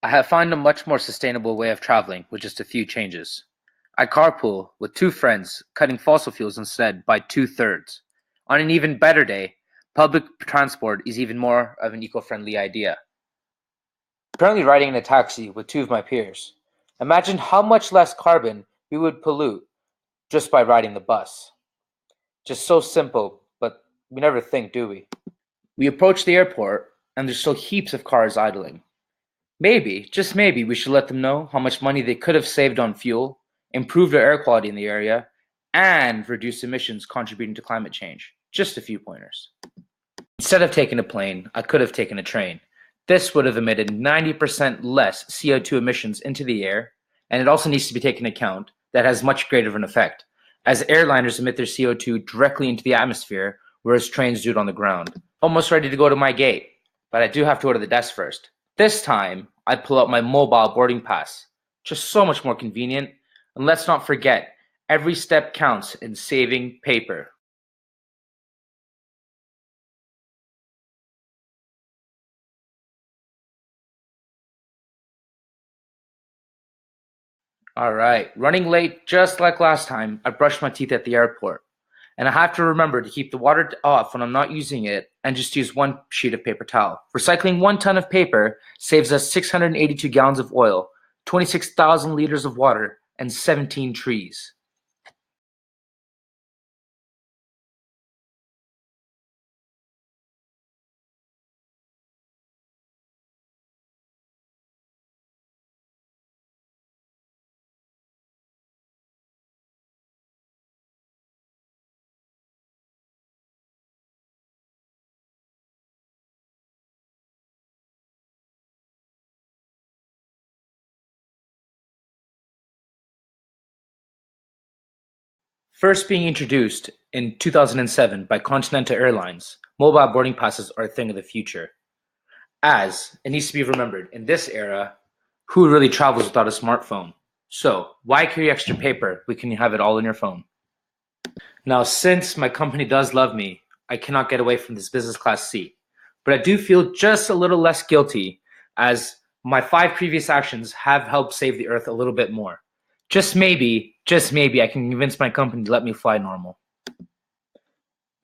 I have found a much more sustainable way of traveling with just a few changes. I carpool with two friends, cutting fossil fuels instead by two-thirds. On an even better day, public transport is even more of an eco-friendly idea. Currently riding in a taxi with two of my peers. Imagine how much less carbon we would pollute just by riding the bus. Just so simple, but we never think, do we? We approach the airport, and there's still heaps of cars idling. Maybe, just maybe, we should let them know how much money they could have saved on fuel, improved the air quality in the area, and reduced emissions contributing to climate change. Just a few pointers. Instead of taking a plane, I could have taken a train. This would have emitted 90% less CO2 emissions into the air, and it also needs to be taken into account that has much greater of an effect, as airliners emit their CO2 directly into the atmosphere, whereas trains do it on the ground. Almost ready to go to my gate, but I do have to go to the desk first. This time, I pull out my mobile boarding pass. Just so much more convenient. And let's not forget, every step counts in saving paper. Alright, running late just like last time, I brushed my teeth at the airport. And I have to remember to keep the water off when I'm not using it and just use one sheet of paper towel. Recycling 1 ton of paper saves us 682 gallons of oil, 26,000 liters of water, and 17 trees. First being introduced in 2007 by Continental Airlines, mobile boarding passes are a thing of the future. As it needs to be remembered, in this era, who really travels without a smartphone? So, why carry extra paper? We can have it all in your phone. Now, since my company does love me, I cannot get away from this business class seat. But I do feel just a little less guilty as my 5 previous actions have helped save the earth a little bit more. Just maybe, I can convince my company to let me fly normal.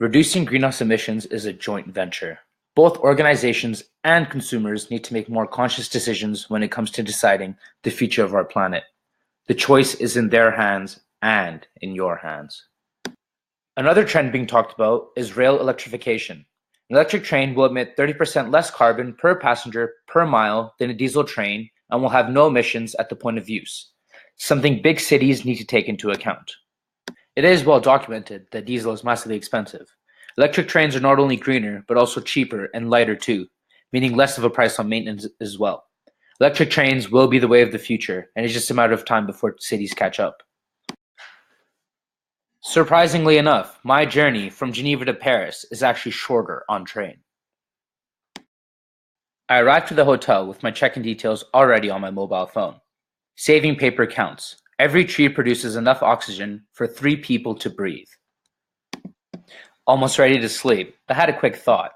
Reducing greenhouse emissions is a joint venture. Both organizations and consumers need to make more conscious decisions when it comes to deciding the future of our planet. The choice is in their hands and in your hands. Another trend being talked about is rail electrification. An electric train will emit 30% less carbon per passenger per mile than a diesel train and will have no emissions at the point of use, something big cities need to take into account. It is well documented that diesel is massively expensive. Electric trains are not only greener, but also cheaper and lighter too, meaning less of a price on maintenance as well. Electric trains will be the way of the future, and it's just a matter of time before cities catch up. Surprisingly enough, my journey from Geneva to Paris is actually shorter on train. I arrived to the hotel with my check-in details already on my mobile phone. Saving paper counts. Every tree produces enough oxygen for 3 people to breathe. Almost ready to sleep, I had a quick thought.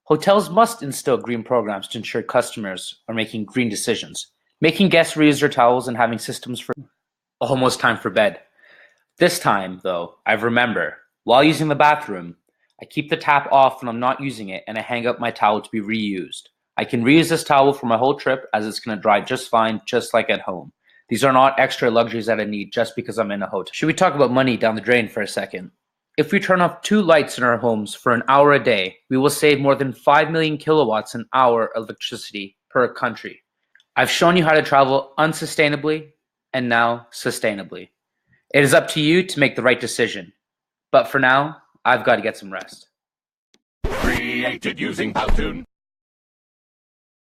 Hotels must instill green programs to ensure customers are making green decisions, making guests reuse their towels and having systems for almost time for bed. This time, though, I remember, while using the bathroom, I keep the tap off when I'm not using it and I hang up my towel to be reused. I can reuse this towel for my whole trip as it's going to dry just fine, just like at home. These are not extra luxuries that I need just because I'm in a hotel. Should we talk about money down the drain for a second? If we turn off 2 lights in our homes for an hour a day, we will save more than 5 million kilowatts an hour electricity per country. I've shown you how to travel unsustainably and now sustainably. It is up to you to make the right decision. But for now, I've got to get some rest. Created using Powtoon.